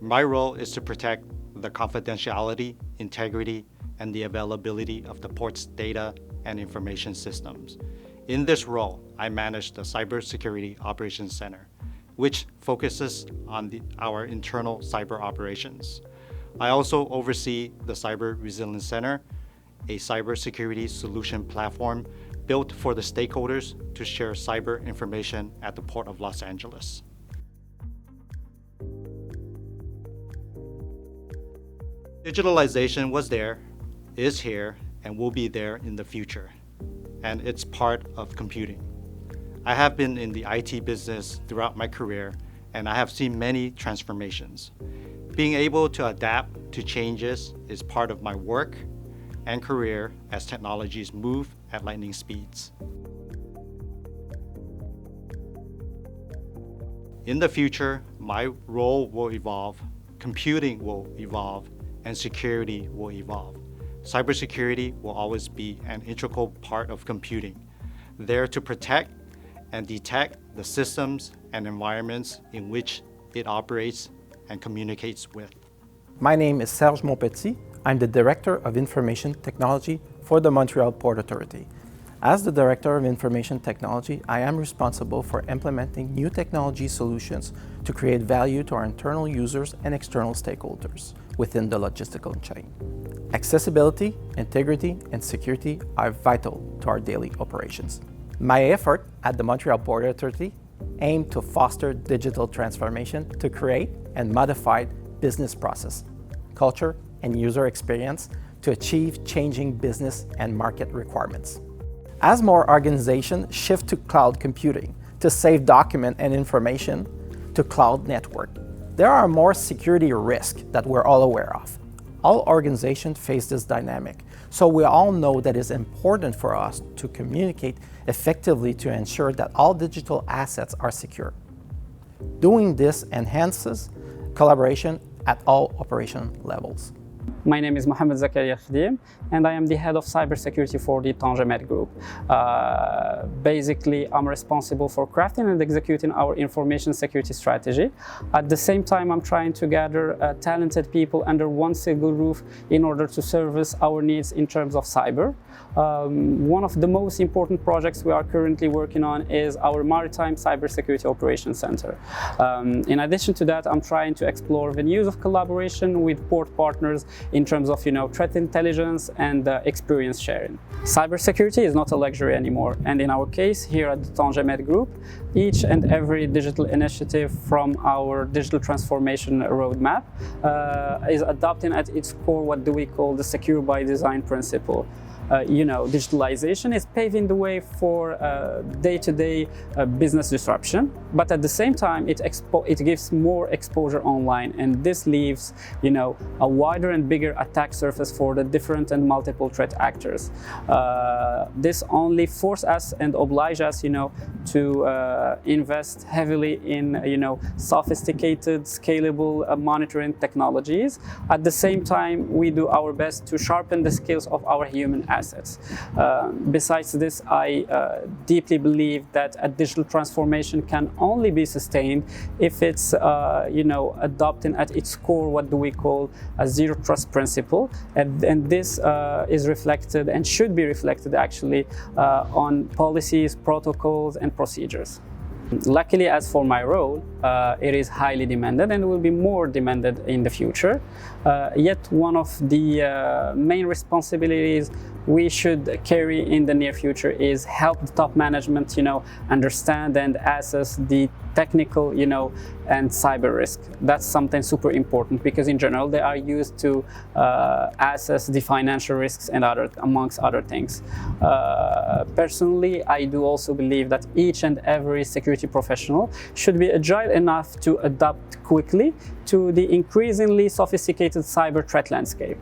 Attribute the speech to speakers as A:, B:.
A: My role is to protect the confidentiality, integrity, and the availability of the port's data and information systems. In this role, I manage the Cybersecurity Operations Center, which focuses on our internal cyber operations. I also oversee the Cyber Resilience Center, a cybersecurity solution platform built for the stakeholders to share cyber information at the Port of Los Angeles. Digitalization was there, is here, and will be there in the future, and it's part of computing. I have been in the IT business throughout my career, and I have seen many transformations. Being able to adapt to changes is part of my work and career as technologies move at lightning speeds. In the future, my role will evolve, computing will evolve, and security will evolve. Cybersecurity will always be an integral part of computing, there to protect and detect the systems and environments in which it operates and communicates with.
B: My name is Serge Montpetit. I'm the Director of Information Technology for the Montreal Port Authority. As the Director of Information Technology, I am responsible for implementing new technology solutions to create value to our internal users and external stakeholders within the logistical chain. Accessibility, integrity, and security are vital to our daily operations. My effort at the Montreal Port Authority aim to foster digital transformation to create and modify business process, culture, and user experience to achieve changing business and market requirements. As more organizations shift to cloud computing to save document and information to cloud network, there are more security risks that we're all aware of. All organizations face this dynamic, so we all know that it's important for us to communicate effectively to ensure that all digital assets are secure. Doing this enhances collaboration at all operation levels.
C: My name is Mohamed Zakariae, and I am the head of cybersecurity for the Tanger group. Basically, I'm responsible for crafting and executing our information security strategy. At the same time, I'm trying to gather talented people under one single roof in order to service our needs in terms of cyber. One of the most important projects we are currently working on is our Maritime Cybersecurity Operations Center. In addition to that, I'm trying to explore venues of collaboration with port partners in terms of threat intelligence and experience sharing. Cybersecurity is not a luxury anymore, and in our case here at the Tanger Group, each and every digital initiative from our digital transformation roadmap is adopting at its core what do we call the secure by design principle. Digitalization is paving the way for day-to-day business disruption, but at the same time, it gives more exposure online, and this leaves, a wider and bigger attack surface for the different and multiple threat actors. This only forces us and obliges us, to invest heavily in, sophisticated, scalable monitoring technologies. At the same time, we do our best to sharpen the skills of our human assets. Besides this, I deeply believe that a digital transformation can only be sustained if it's, adopting at its core what do we call a zero trust principle, and this is reflected and should be reflected actually on policies, protocols, and procedures. Luckily, as for my role, it is highly demanded and will be more demanded in the future. Yet one of the main responsibilities we should carry in the near future is help the top management, understand and assess the technical, and cyber risk. That's something super important because in general they are used to assess the financial risks and amongst other things. Personally, I do also believe that each and every security professional should be agile enough to adapt quickly to the increasingly sophisticated cyber threat landscape.